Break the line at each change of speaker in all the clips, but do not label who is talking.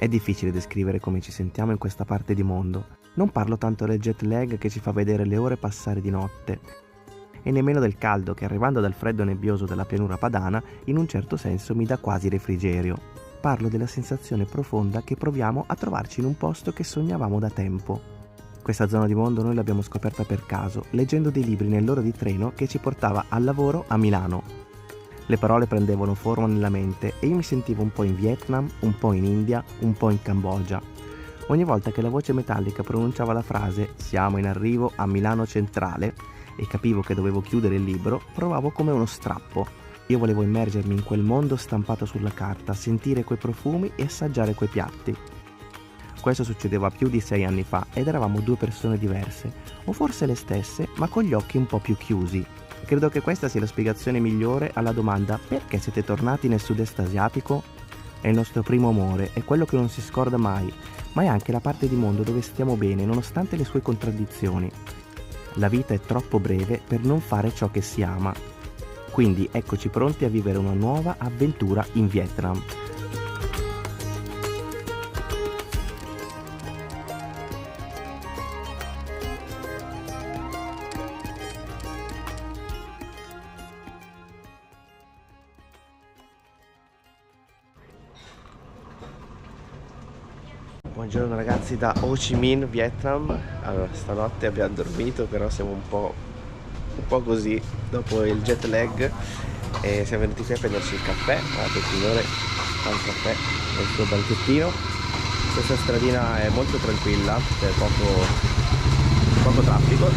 È difficile descrivere come ci sentiamo in questa parte di mondo. Non parlo tanto del jet lag che ci fa vedere le ore passare di notte, e nemmeno del caldo che, arrivando dal freddo nebbioso della pianura padana, in un certo senso mi dà quasi refrigerio. Parlo della sensazione profonda che proviamo a trovarci in un posto che sognavamo da tempo. Questa zona di mondo noi l'abbiamo scoperta per caso, leggendo dei libri nell'ora di treno che ci portava al lavoro a Milano. Le parole prendevano forma nella mente e io mi sentivo un po' in Vietnam, un po' in India, un po' in Cambogia. Ogni volta che la voce metallica pronunciava la frase "siamo in arrivo a Milano Centrale" e capivo che dovevo chiudere il libro, provavo come uno strappo. Io volevo immergermi in quel mondo stampato sulla carta, sentire quei profumi e assaggiare quei piatti. Questo succedeva più di 6 anni fa ed eravamo due persone diverse, o forse le stesse, ma con gli occhi un po' più chiusi. Credo che questa sia la spiegazione migliore alla domanda "perché siete tornati nel sud-est asiatico?". È il nostro primo amore, è quello che non si scorda mai, ma è anche la parte di mondo dove stiamo bene nonostante le sue contraddizioni. La vita è troppo breve per non fare ciò che si ama. Quindi eccoci pronti a vivere una nuova avventura in Vietnam. Buongiorno ragazzi da Ho Chi Minh, Vietnam. Allora, stanotte abbiamo dormito, però siamo un po' così dopo il jet lag e siamo venuti qui a prenderci il caffè. Guardate, il signore fa il caffè nel suo banchettino. Questa stradina è molto tranquilla, c'è poco traffico.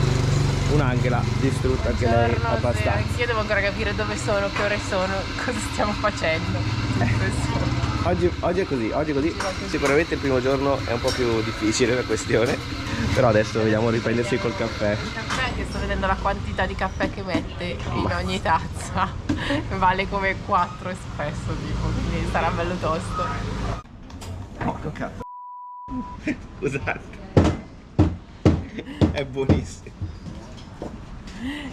Un'Angela distrutta anche lei abbastanza.
Sì, io devo ancora capire dove sono, che ore sono, cosa stiamo facendo.
Oggi è così, sicuramente il primo giorno è un po' più difficile la questione, però adesso vediamo riprendersi col caffè.
Il caffè, che sto vedendo la quantità di caffè che mette in ogni tazza, vale come 4 espresso tipo, quindi sarà bello tosto.
Ecco cazzo. Scusate. È buonissimo.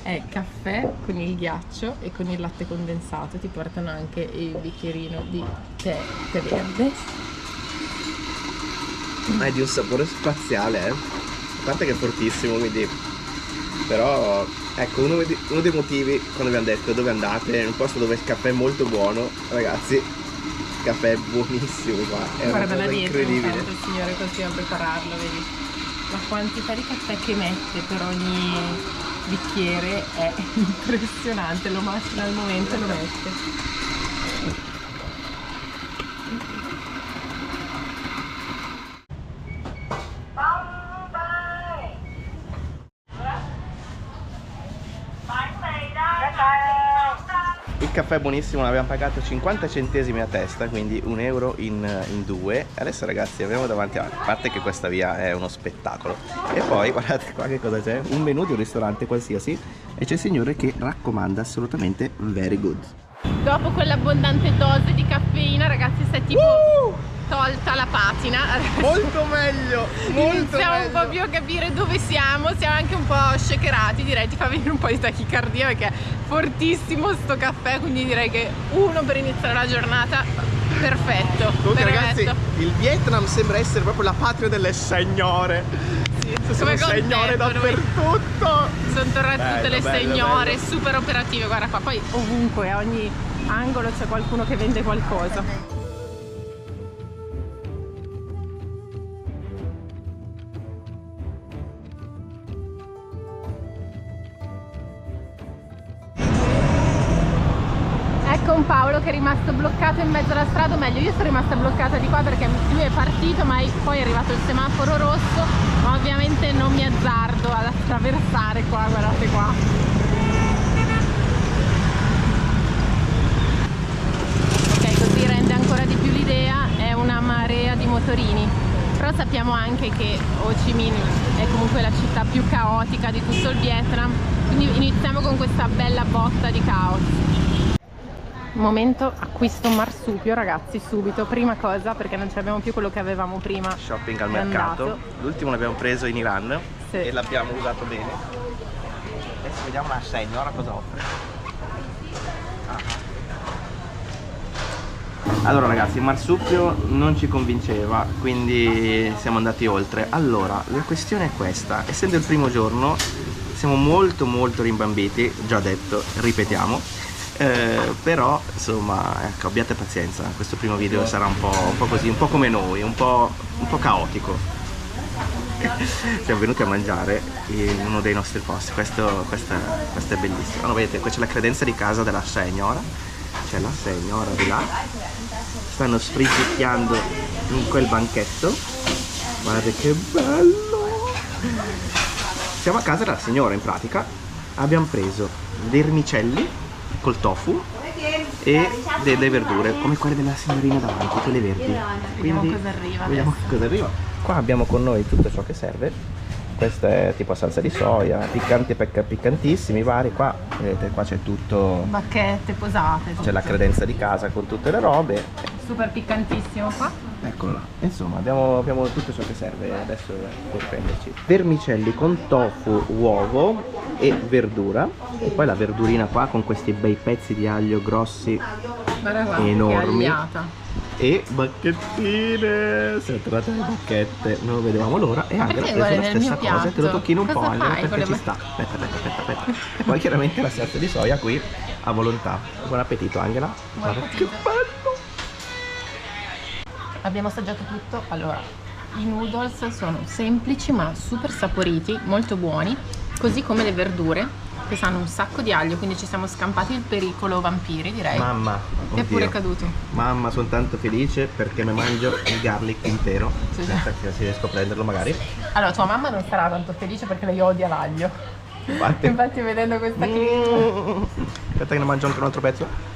È caffè con il ghiaccio e con il latte condensato, ti portano anche il bicchierino di tè verde.
Ma è di un sapore spaziale, a parte che è fortissimo, quindi. Però ecco, uno dei motivi quando abbiamo detto dove andate, in un posto dove il caffè è molto buono, ragazzi, il caffè è buonissimo qua, è una cosa incredibile.
Il signore continua a prepararlo, vedi? La quantità di caffè che mette per ogni bicchiere è impressionante, lo macina al momento e lo mette.
Il caffè è buonissimo, l'abbiamo pagato 50 centesimi a testa, quindi €1 in due. Adesso ragazzi abbiamo davanti, a parte che questa via è uno spettacolo, e poi guardate qua che cosa c'è, un menù di un ristorante qualsiasi e c'è il signore che raccomanda assolutamente very good.
Dopo quell'abbondante dose di caffeina, ragazzi, si è tipo tolta la patina.
Molto meglio, molto
Iniziamo
meglio.
un po' più a capire dove siamo anche un po' shakerati, direi, ti fa venire un po' di tachicardia perché è fortissimo sto caffè, quindi direi che uno per iniziare la giornata perfetto.
Comunque ragazzi, il Vietnam sembra essere proprio la patria delle signore.
Sì,
sono signore dappertutto.
Sono tornate tutte le signore,
bello.
super operative, guarda qua, poi ovunque, a ogni angolo c'è qualcuno che vende qualcosa. Con Paolo che è rimasto bloccato in mezzo alla strada, o meglio io sono rimasta bloccata di qua perché lui è partito, ma poi è arrivato il semaforo rosso, ma ovviamente non mi azzardo ad attraversare qua, guardate qua. Ok, così rende ancora di più l'idea, è una marea di motorini, però sappiamo anche che Ho Chi Minh è comunque la città più caotica di tutto il Vietnam, quindi iniziamo con questa bella botta di caos. Momento acquisto marsupio, ragazzi, subito, prima cosa, perché non abbiamo più quello che avevamo prima.
Shopping al mercato, l'ultimo l'abbiamo preso in Iran, sì, e l'abbiamo usato bene. Adesso vediamo la signora cosa offre. Allora ragazzi, il marsupio non ci convinceva, quindi siamo andati oltre. Allora, la questione è questa: essendo il primo giorno siamo molto rimbambiti, già detto, ripetiamo, però insomma, ecco, abbiate pazienza, questo primo video sarà un po' così, un po' come noi, un po' caotico. Siamo venuti a mangiare in uno dei nostri posti, questo è bellissimo. Allora, vedete, qui c'è la credenza di casa della signora, c'è la signora di là, stanno sprizziando in quel banchetto, guardate che bello. Siamo a casa della signora, in pratica abbiamo preso vermicelli col tofu e delle verdure come quelle della signorina davanti, quelle verdi.
Vediamo cosa arriva.
Vediamo che cosa arriva. Qua abbiamo con noi tutto ciò che serve. Questa è tipo salsa di soia, piccanti, piccantissimi, vari. Qua vedete, qua c'è tutto,
Bacchette posate,
c'è la credenza di casa con tutte le robe.
super piccantissimo qua.
Eccolo là. Insomma, abbiamo tutto ciò che serve adesso per prenderci. Vermicelli con tofu, uovo e verdura. E poi la verdurina qua con questi bei pezzi di aglio grossi,
Guarda qua,
enormi.
che agliata.
E bacchettine, si è trovate le bacchette, non lo vedevamo l'ora. E anche
perché
la
guarda nel
stessa
mio
cosa, te lo
piatto?
tocchino un
Cosa
po' Angela,
fai con
perché
le
ci sta. Aspetta. E poi chiaramente la salsa di soia qui a volontà. Buon appetito Angela. Guarda che bello.
Abbiamo assaggiato tutto. Allora, i noodles sono semplici ma super saporiti, molto buoni, così come le verdure che sanno un sacco di aglio, quindi ci siamo scampati il pericolo vampiri, direi.
Mamma,
È
oddio.
pure caduto.
Mamma, sono tanto felice perché mi mangio il garlic intero.
Sì.
Senza che si riesco a prenderlo magari.
Allora, tua mamma non sarà tanto felice perché lei odia l'aglio. Infatti vedendo questa clip.
Aspetta che ne mangio anche un altro pezzo.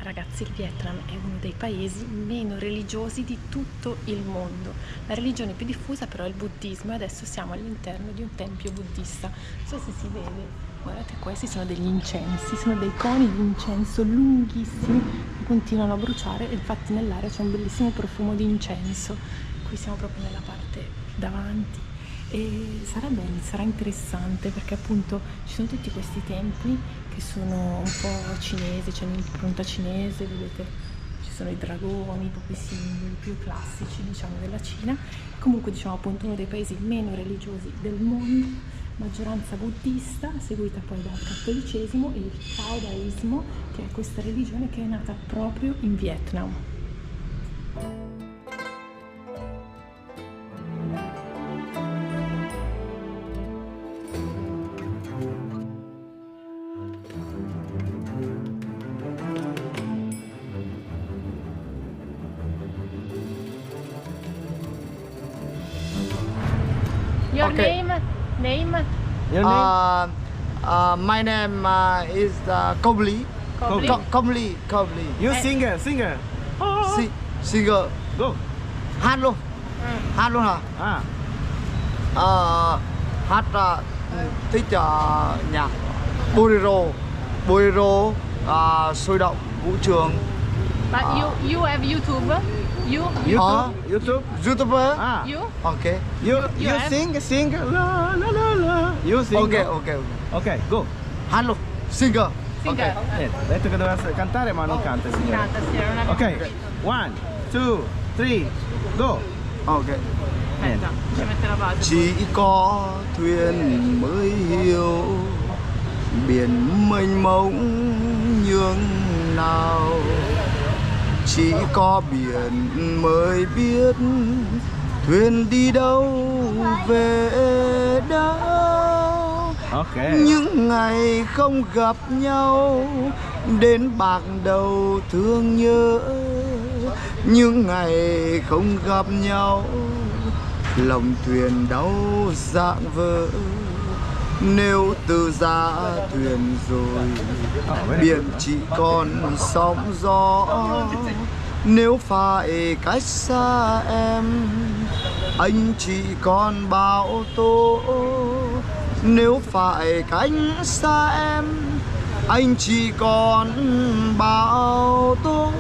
Ragazzi, il Vietnam è uno dei paesi meno religiosi di tutto il mondo. La religione più diffusa però è il buddismo e adesso siamo all'interno di un tempio buddista. Non so se si vede, guardate, questi sono degli incensi, sono dei coni di incenso lunghissimi che continuano a bruciare e infatti nell'aria c'è un bellissimo profumo di incenso. Qui siamo proprio nella parte davanti e sarà bello, sarà interessante perché appunto ci sono tutti questi templi che sono un po' cinesi, c'è un'impronta cinese, vedete, ci sono i dragoni, proprio i simboli più classici diciamo della Cina. Comunque diciamo appunto uno dei paesi meno religiosi del mondo, maggioranza buddista, seguita poi dal cattolicesimo e il taoismo, che è questa religione che è nata proprio in Vietnam. Your
Okay.
name?
Your name?
My name is Kobli.
Kobli.
Kobli.
You singer.
Singer.
Go.
Hát luôn. Hát luôn hả?
Ah.
Hát thích nhạc bolero, sôi động, vũ trường.
But you have YouTube?
YouTube.
YouTuber.
Ah.
You?
Okay.
You
have-
sing la la la la. You sing.
Okay.
Ok, go.
Hát luôn. Singer.
Singer.
Niente, ha detto che doveva cantare ma non canta il signore.
Canta, sì, non abbiamo-
Ok, 1, 2, 3, go.
Okay.
Aspetta, ci mette la base.
Chỉ có thuyền mới hiểu biển mênh mông nhường nào, chỉ có biển mới biết thuyền đi đâu về đâu.
Ok.
Những ngày không gặp nhau đến bạc đầu thương nhớ, những ngày không gặp nhau lòng thuyền đau dạng vỡ. Nếu từ giá thuyền rồi biển chỉ còn sóng gió, nếu phải cách xa em anh chỉ còn bão tố. Nếu phải cánh xa em, anh chỉ còn bao tố.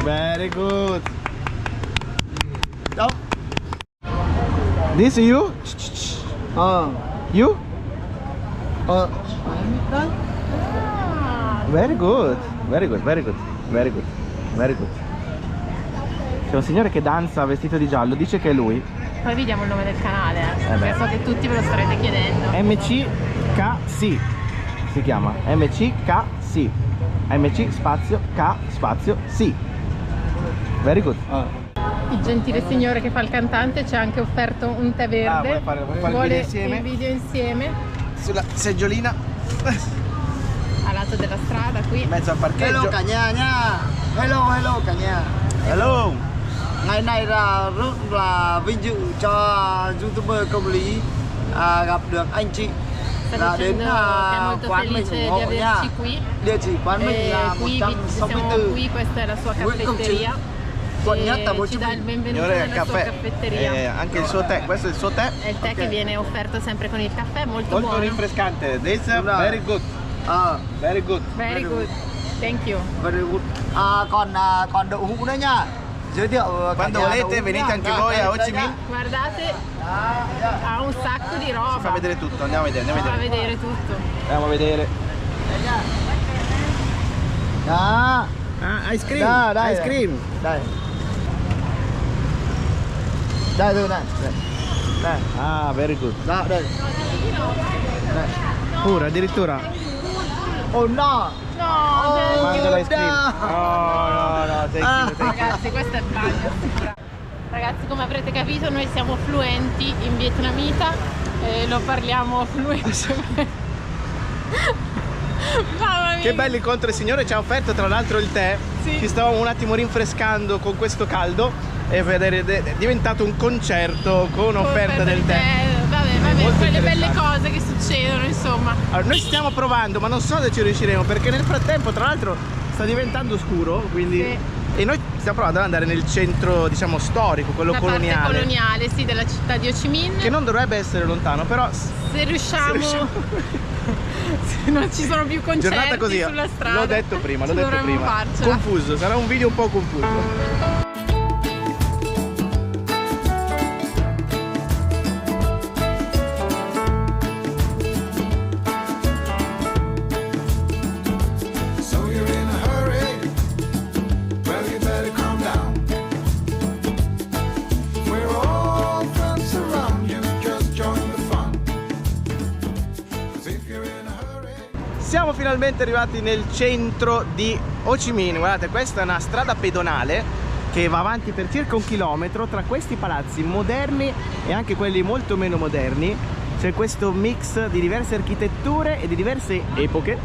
Very good.
Đâu?
This you? You?
Đấy.
Very good. Very good, very good, very good, very good. C'è un signore che danza vestito di giallo, dice che è lui.
Poi vediamo il nome del canale, perché so che tutti ve lo starete chiedendo.
MCKC si chiama MCKC. MC spazio K spazio C. Very good.
Il gentile signore che fa il cantante ci ha anche offerto un tè verde.
Vuole
il video insieme
sulla seggiolina
a lato della strada qui.
in mezzo al parcheggio.
Hello cả nhà nha. Hello cả nhà.
Hello.
Ngày nay là rất là vinh dự cho YouTuber Công Lý gặp được anh chị là đến quán mình ủng hộ nha. Địa chỉ quán mình là
Qui siamo
164
qui, questa è la sua
Nguyễn Công Trứ,
caffetteria.
quận Nhất, thành phố Hồ Chí
Ci dà il
Minh.
benvenuto
Signore,
nella sua
caffè.
caffetteria.
Anche il suo tè, questo è il suo tè.
È il tè che viene offerto sempre con il caffè, molto
Molto
buono.
rinfrescante. This is
Đúng rồi.
very good. Very good.
Very good. Thank you.
Very good. Còn đậu hũ nữa nha. Giới thiệu cả
Quando
nhà
volete
đậu hũ
venite
nha.
anche voi a Ho Chi Minh.
Guardate, ha un sacco di roba.
Fa vedere tutto, andiamo a vedere,
Fa vedere tutto.
Andiamo a vedere.
Đó.
Ice cream.
Đó, đây.
Ice cream.
Đây. Đây thôi này. Đây.
Very good.
Đó, đây. Đây.
Pure, addirittura.
Oh no.
No,
Mangia l'ice cream.
no.
No, thank you, thank you.
ragazzi, questo è il bagno. Ragazzi, come avrete capito, noi siamo fluenti in vietnamita e lo parliamo fluentemente. Mamma mia.
Che bello incontro, il signore ci ha offerto tra l'altro il tè.
Sì.
Ci stavamo un attimo rinfrescando con questo caldo e è diventato un concerto con offerta del tè.
Vabbè,
Molto
quelle belle
interessante.
cose che succedono, insomma.
Allora, noi stiamo provando, ma non so se ci riusciremo perché nel frattempo, tra l'altro, sta diventando scuro, quindi
Sì.
e noi stiamo provando ad andare nel centro, diciamo, storico, quello
La
coloniale,
parte coloniale, sì, della città di Ho Chi Minh.
che non dovrebbe essere lontano, però
Se riusciamo, se non ci sono più concerti
giornata così,
sulla strada,
l'ho detto prima,
ci dovremmo farcela.
Confuso, sarà un video un po' confuso.
So you're in a hurry? Well, you better calm down. We're all friends around you, just join the fun. 'Cause if you're in a hurry.
Siamo finalmente arrivati nel centro di Ho Chi Minh. Guardate, questa è una strada pedonale che va avanti per circa 1 chilometro tra questi palazzi moderni e anche quelli molto meno moderni. C'è questo mix di diverse architetture e di diverse epoche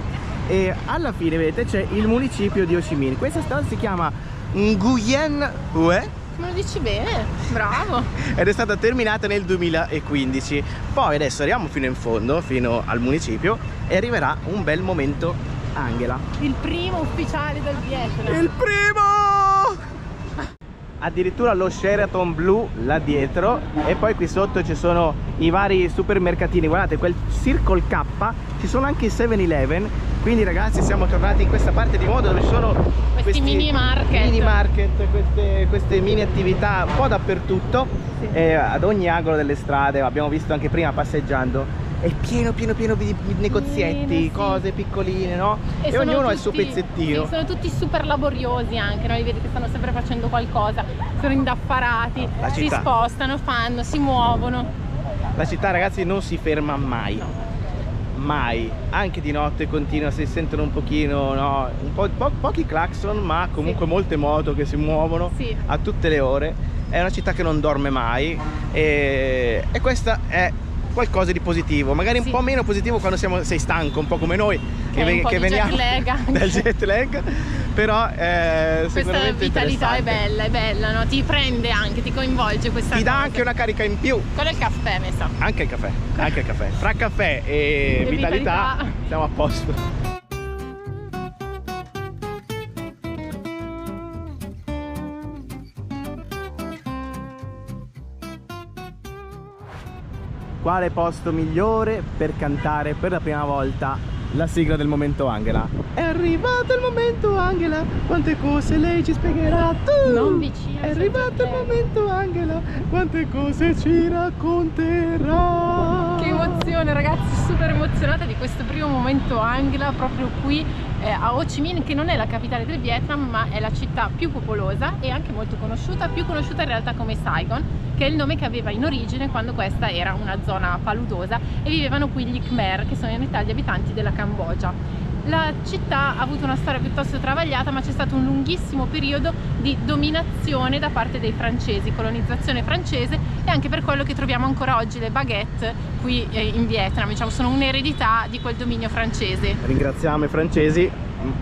e alla fine vedete c'è il municipio di Ho Chi Minh. Questa strada si chiama Nguyen Hue
Me lo dici bene, bravo.
ed è stata terminata nel 2015. Poi adesso arriviamo fino in fondo, fino al municipio, e arriverà un bel momento Angela.
Il primo ufficiale del Vietnam.
Il primo! Addirittura lo Sheraton blu là dietro e poi qui sotto ci sono i vari supermercatini. Guardate, quel Circle K, ci sono anche i 7-Eleven. Quindi ragazzi siamo tornati in questa parte di moda dove ci sono
Questi mini market.
queste mini attività un po' dappertutto, ad ogni angolo delle strade. Abbiamo visto anche prima passeggiando, è pieno di negozietti,
Pieno, sì.
cose piccoline, no? E
sono
ognuno ha il suo
tutti-
pezzettino.
Sì, sono tutti super laboriosi anche, no? Li vedi che stanno sempre facendo qualcosa, sono indaffarati,
La
si
città.
spostano, si muovono.
La città ragazzi non si ferma mai. Mai, anche di notte continua, si sentono un pochino, no? Pochi clacson, ma comunque
Sì.
molte moto che si muovono
Sì.
a tutte le ore. È una città che non dorme mai e questa è qualcosa di positivo, magari un
Sì.
po' meno positivo quando sei stanco, un po' come noi
Che hai un po' di
veniamo
jet lag anche.
dal jet lag, però
Questa
sicuramente
vitalità è
interessante.
bella, no? Ti prende anche, ti coinvolge questa
Ti
cosa.
dà anche una carica in più.
Quello è il caffè, mi sa.
Anche il caffè. Fra caffè e vitalità siamo a posto. quale posto migliore per cantare per la prima volta la sigla del momento Angela? È arrivato il momento Angela, quante cose lei ci spiegherà.
Non vicino.
È arrivato il momento Angela, quante cose ci racconterà.
Che emozione ragazzi, super emozionata di questo primo momento Angela proprio qui a Ho Chi Minh, che non è la capitale del Vietnam ma è la città più popolosa e anche molto conosciuta, più conosciuta in realtà come Saigon, che è il nome che aveva in origine quando questa era una zona paludosa e vivevano qui gli Khmer, che sono in realtà gli abitanti della Cambogia. La città ha avuto una storia piuttosto travagliata, ma c'è stato un lunghissimo periodo di dominazione da parte dei francesi, colonizzazione francese, e anche per quello che troviamo ancora oggi le baguette qui in Vietnam, diciamo, sono un'eredità di quel dominio francese.
Ringraziamo i francesi,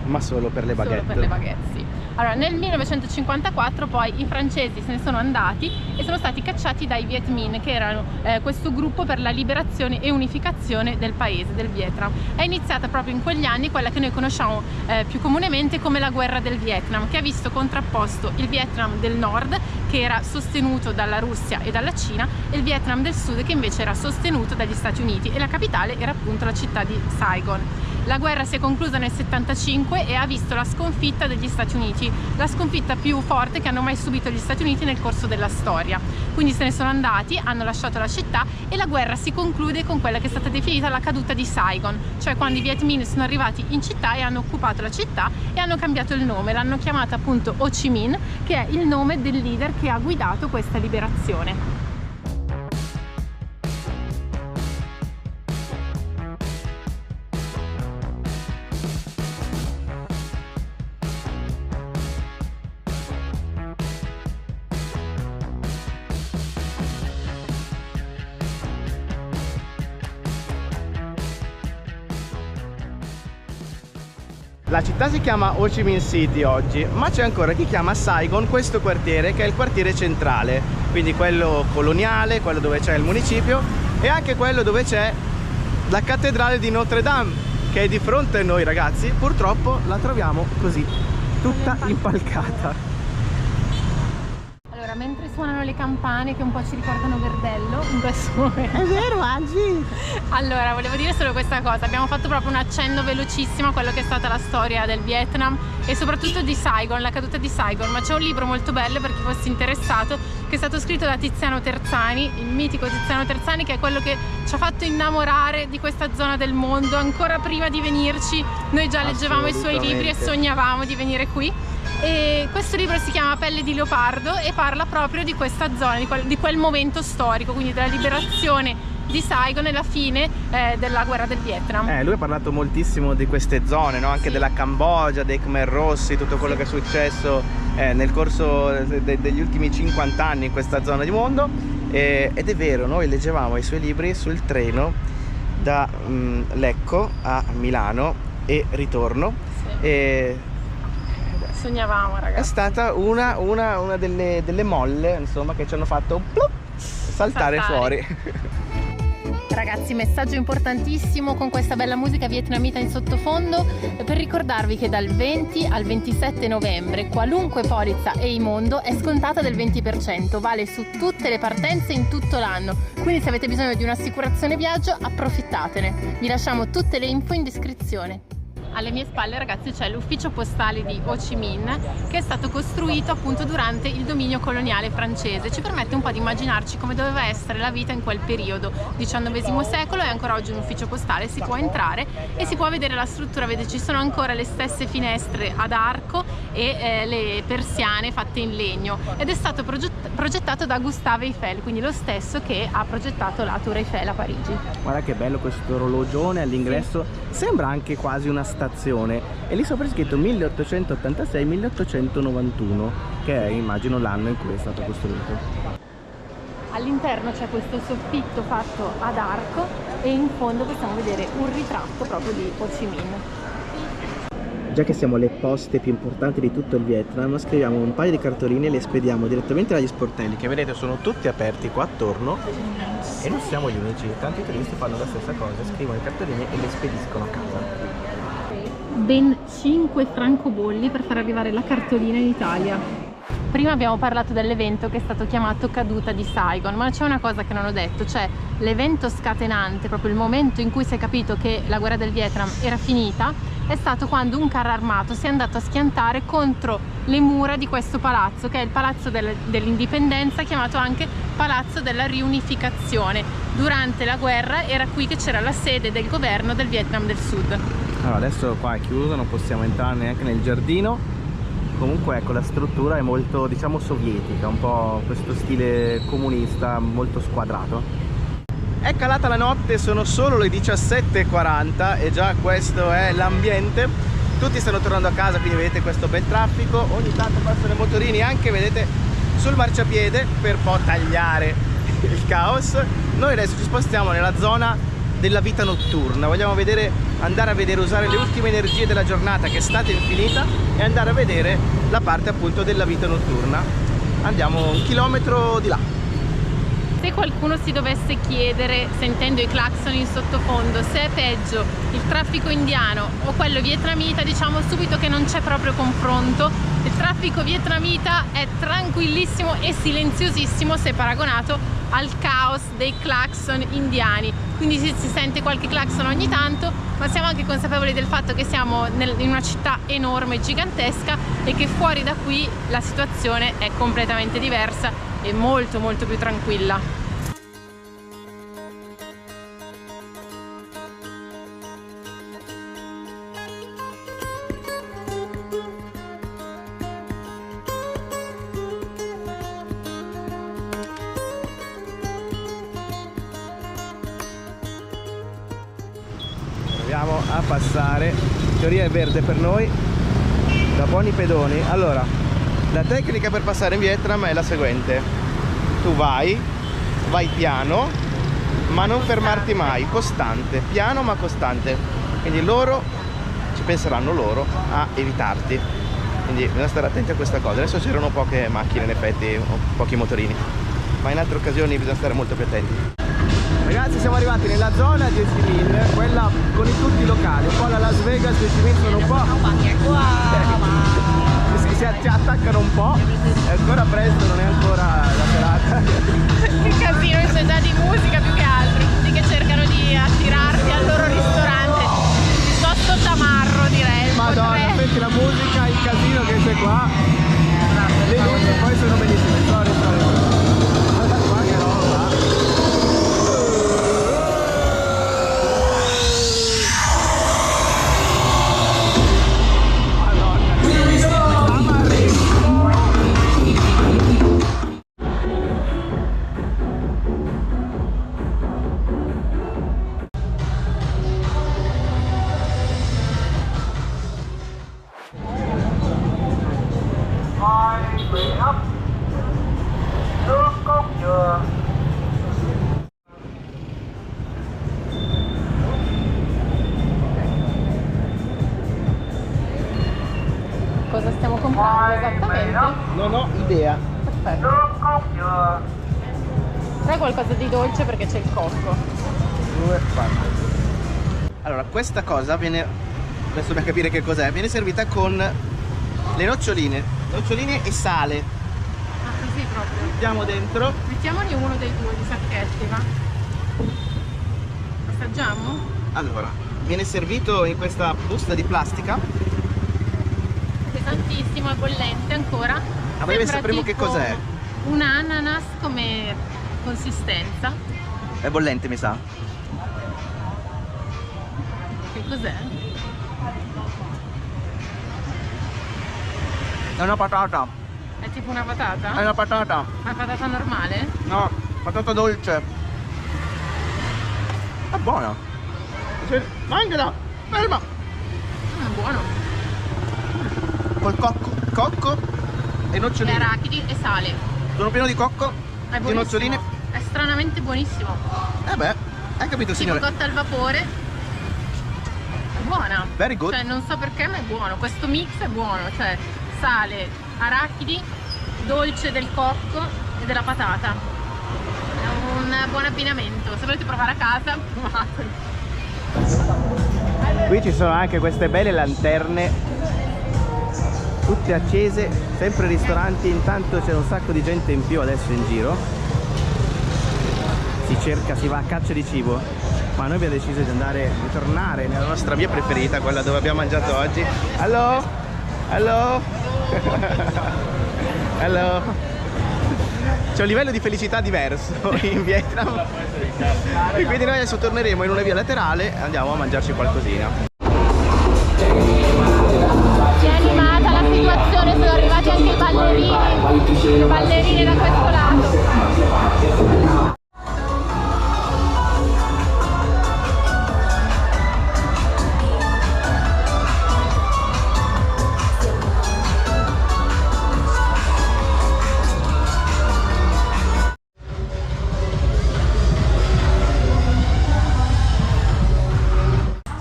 ma solo per le baguette.
Solo per le baguette, sì. Allora, nel 1954 poi i francesi se ne sono andati e sono stati cacciati dai Viet Minh, che erano questo gruppo per la liberazione e unificazione del paese, del Vietnam. È iniziata proprio in quegli anni quella che noi conosciamo più comunemente come la guerra del Vietnam, che ha visto contrapposto il Vietnam del nord, che era sostenuto dalla Russia e dalla Cina, e il Vietnam del sud, che invece era sostenuto dagli Stati Uniti, e la capitale era appunto la città di Saigon. La guerra si è conclusa nel 75 e ha visto la sconfitta degli Stati Uniti, la sconfitta più forte che hanno mai subito gli Stati Uniti nel corso della storia. Quindi se ne sono andati, hanno lasciato la città e la guerra si conclude con quella che è stata definita la caduta di Saigon, cioè quando i Viet Minh sono arrivati in città e hanno occupato la città e hanno cambiato il nome, l'hanno chiamata appunto Ho Chi Minh, che è il nome del leader che ha guidato questa liberazione.
La città si chiama Ho Chi Minh City oggi, ma c'è ancora chi chiama Saigon questo quartiere, che è il quartiere centrale, quindi quello coloniale, quello dove c'è il municipio, e anche quello dove c'è la cattedrale di Notre Dame, che è di fronte a noi ragazzi. Purtroppo la troviamo così, tutta impalcata.
Allora, mentre suonano le campane che un po' ci ricordano Verdello in questo momento.
È vero Angie?
Allora, volevo dire solo questa cosa, abbiamo fatto proprio un accenno velocissimo a quello che è stata la storia del Vietnam e soprattutto di Saigon, la caduta di Saigon, ma c'è un libro molto bello per chi fosse interessato, che è stato scritto da Tiziano Terzani, il mitico Tiziano Terzani, che è quello che ci ha fatto innamorare di questa zona del mondo. Ancora prima di venirci noi già leggevamo i suoi libri e sognavamo di venire qui. E questo libro si chiama Pelle di leopardo e parla proprio di questa zona, di quel momento storico, quindi della liberazione di Saigon e la fine della guerra del Vietnam.
Lui ha parlato moltissimo di queste zone, no? Anche della Cambogia, dei Khmer Rossi, tutto quello che è successo nel corso degli ultimi 50 anni in questa zona di mondo, ed è vero, noi leggevamo i suoi libri sul treno da Lecco a Milano e ritorno.
Sì.
E
sognavamo ragazzi.
è stata una delle molle, insomma, che ci hanno fatto saltare fuori.
Ragazzi, messaggio importantissimo con questa bella musica vietnamita in sottofondo per ricordarvi che dal 20 al 27 novembre qualunque polizza Eimondo è scontata del 20%, vale su tutte le partenze in tutto l'anno, quindi se avete bisogno di un'assicurazione viaggio approfittatene. Vi lasciamo tutte le info in descrizione. Alle mie spalle ragazzi c'è l'ufficio postale di Ho Chi Minh, che è stato costruito appunto durante il dominio coloniale francese. Ci permette un po' di immaginarci come doveva essere la vita in quel periodo, XIX secolo, e ancora oggi un ufficio postale, si può entrare e si può vedere la struttura. Vedete, ci sono ancora le stesse finestre ad arco e le persiane fatte in legno, ed è stato progettato da Gustave Eiffel, quindi lo stesso che ha progettato la Tour Eiffel a Parigi.
Guarda che bello questo orologione all'ingresso, sembra anche quasi una stazione, e lì sopra è scritto 1886-1891, che è immagino l'anno in cui è stato costruito.
All'interno c'è questo soffitto fatto ad arco e in fondo possiamo vedere un ritratto proprio di Ho Chi Minh.
Già che siamo alle poste più importanti di tutto il Vietnam, scriviamo un paio di cartoline e le spediamo direttamente dagli sportelli, che vedete sono tutti aperti qua attorno, e non siamo gli unici, tanti turisti fanno la stessa cosa, scrivono le cartoline e le spediscono a casa.
Ben 5 francobolli per far arrivare la cartolina in Italia. Prima abbiamo parlato dell'evento che è stato chiamato Caduta di Saigon, ma c'è una cosa che non ho detto, cioè l'evento scatenante, proprio il momento in cui si è capito che la guerra del Vietnam era finita, è stato quando un carro armato si è andato a schiantare contro le mura di questo palazzo, che è il palazzo dell'indipendenza, chiamato anche palazzo della riunificazione. Durante la guerra era qui che c'era la sede del governo del Vietnam del Sud.
Allora, adesso qua è chiuso, non possiamo entrare neanche nel giardino. Comunque ecco, la struttura è molto, diciamo, sovietica, un po' questo stile comunista molto squadrato. È calata la notte, sono solo le 17:40 e già questo è l'ambiente. Tutti stanno tornando a casa, quindi vedete questo bel traffico. Ogni tanto passano i motorini anche, vedete, sul marciapiede per un po' tagliare il caos. Noi adesso ci spostiamo nella zona della vita notturna, vogliamo andare a vedere, usare le ultime energie della giornata che è stata infinita e andare a vedere la parte appunto della vita notturna. Andiamo 1 chilometro di là.
Se qualcuno si dovesse chiedere, sentendo i clacson in sottofondo, se è peggio il traffico indiano o quello vietnamita, diciamo subito che non c'è proprio confronto. Il traffico vietnamita è tranquillissimo e silenziosissimo se paragonato al caos dei clacson indiani, quindi si sente qualche clacson ogni tanto, ma siamo anche consapevoli del fatto che siamo in una città enorme, gigantesca, e che fuori da qui la situazione è completamente diversa e molto più tranquilla.
Proviamo a passare, in teoria è verde per noi, da buoni pedoni. Allora, la tecnica per passare in Vietnam è la seguente: tu vai piano ma non fermarti mai, costante, piano ma costante, quindi loro ci penseranno loro a evitarti, quindi bisogna stare attenti a questa cosa. Adesso c'erano poche macchine in effetti, pochi motorini, ma in altre occasioni bisogna stare molto più attenti. Ragazzi, siamo arrivati nella zona di Ho Chi Minh, quella con tutti i locali, un po' la Las Vegas di Ho Chi Minh, sono un po'... si attaccano un po', è ancora presto, non è ancora la serata.
Che casino, in città di musica più che altro, tutti che cercano di attirarti al loro ristorante, sotto tamarro direi.
Madonna, senti la musica, il casino che c'è qua, le luci poi sono bellissime, storie. Guarda qua che roba.
Cosa stiamo comprando esattamente?
Non ho idea.
Perfetto. Sai qualcosa di dolce perché c'è il cocco.
2, 4. Allora, questa cosa viene, adesso dobbiamo capire che cos'è, viene servita con le noccioline e sale.
Ah, così proprio.
Mettiamo dentro.
Mettiamone uno dei due di sacchetti, va? Assaggiamo?
Allora, viene servito in questa busta di plastica.
Pesantissimo, è bollente ancora.
A breve sapremo che cos'è.
Un ananas come consistenza.
È bollente, mi sa.
Che cos'è?
È una patata.
È tipo una patata?
È una patata.
Una patata normale?
No, patata dolce. È buona. Mangiala, ferma.
È buono.
Col cocco e
E
noccioline.
arachidi e sale.
Sono pieno di cocco,
È
di
buonissimo.
noccioline.
È stranamente buonissimo.
Beh, hai capito,
Tipo
signore?
cotta al vapore. È buona.
Very good.
Cioè non so perché, ma è buono. Questo mix è buono. Cioè sale, arachidi, dolce del cocco e della patata. È un buon abbinamento. Se volete provare a casa, provatelo.
Qui ci sono anche queste belle lanterne tutte accese, sempre ristoranti, intanto c'è un sacco di gente in più adesso in giro. Si va a caccia di cibo, ma noi abbiamo deciso di tornare nella nostra via preferita, quella dove abbiamo mangiato oggi. Hello? Hello? Hello? C'è un livello di felicità diverso in Vietnam e quindi noi adesso torneremo in una via laterale e andiamo a mangiarci qualcosina.
Si è animata la situazione, sono arrivati anche i ballerini, le ballerine da questo lato.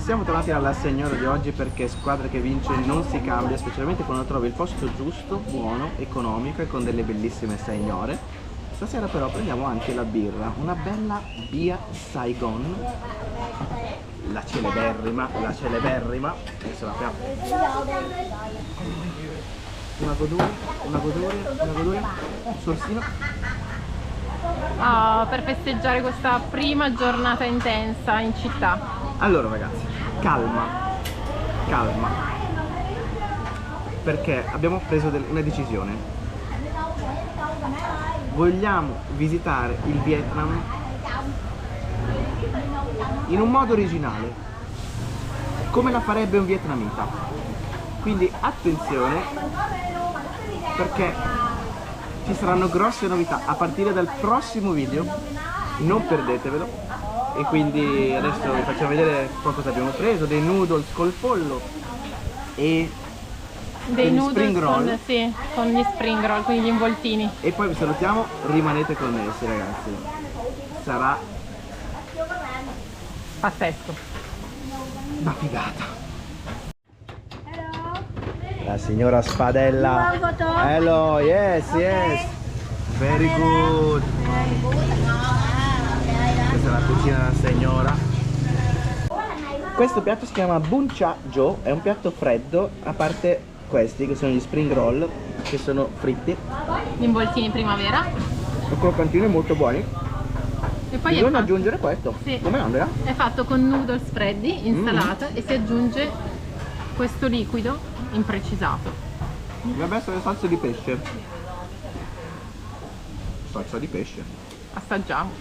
Siamo tornati alla signora di oggi perché squadra che vince non si cambia, specialmente quando trovi il posto giusto, buono, economico e con delle bellissime signore. Stasera però prendiamo anche la birra, una bella Bia Saigon, la celeberrima, adesso la apriamo. Una goduria, un sorsino.
Per festeggiare questa prima giornata intensa in città.
Allora ragazzi, calma, perché abbiamo preso una decisione. Vogliamo visitare il Vietnam in un modo originale, come la farebbe un vietnamita. Quindi attenzione, perché ci saranno grosse novità a partire dal prossimo video, non perdetevelo. E quindi adesso vi facciamo vedere cosa abbiamo preso, dei noodles col pollo e
dei noodles
spring roll.
con gli spring roll, quindi gli involtini.
E poi vi salutiamo, rimanete connessi ragazzi, sarà
pazzesco,
una figata. La signora Spadella. Hello, yes, very good. Questa è la cucina della signora. Questo piatto si chiama Bun Cha Jo, è un piatto freddo, a parte questi che sono gli spring roll, che sono fritti.
Gli involtini primavera.
Sono croccantini molto buoni.
E poi
bisogna aggiungere questo.
Sì.
Come Andrea?
È fatto con noodles freddi, insalata e si aggiunge questo liquido imprecisato.
Dovrebbe essere salsa di pesce. Salsa di pesce.
Assaggiamo.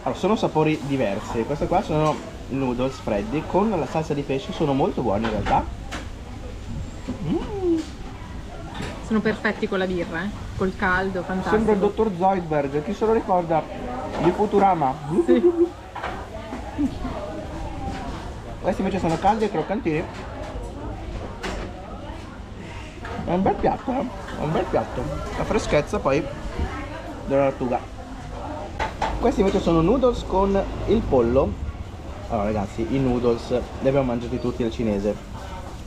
Allora, sono sapori diversi. Questi qua sono noodles freddi con la salsa di pesce, sono molto buoni in realtà.
Sono perfetti con la birra, col caldo, fantastico.
Sembra il dottor Zoidberg, chi se lo ricorda di Futurama?
Sì.
Questi invece sono caldi e croccantini. È un bel piatto, è un bel piatto. La freschezza poi della lattuga. Questi invece sono noodles con il pollo. Allora ragazzi, i noodles li abbiamo mangiati tutti al cinese,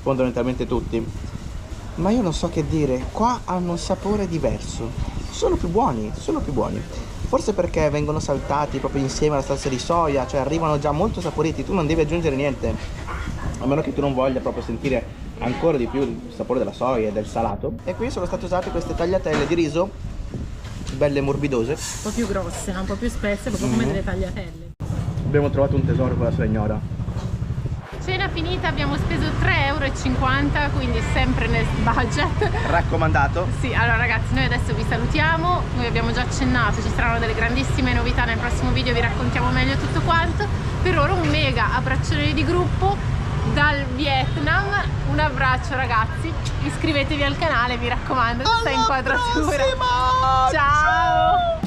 fondamentalmente tutti, ma io non so che dire, qua hanno un sapore diverso, sono più buoni, forse perché vengono saltati proprio insieme alla salsa di soia, cioè arrivano già molto saporiti, tu non devi aggiungere niente, a meno che tu non voglia proprio sentire ancora di più il sapore della soia e del salato. E qui sono state usate queste tagliatelle di riso belle morbidose,
un po' più grosse, un po' più spesse, proprio come delle tagliatelle.
Abbiamo trovato un tesoro con la signora.
Cena finita, abbiamo speso 3,50 €, quindi sempre nel budget.
Raccomandato.
Sì, allora ragazzi, noi adesso vi salutiamo, noi abbiamo già accennato, ci saranno delle grandissime novità nel prossimo video, vi raccontiamo meglio tutto quanto. Per ora un mega abbraccione di gruppo dal Vietnam, un abbraccio ragazzi, iscrivetevi al canale, mi raccomando, questa inquadratura. Ciao!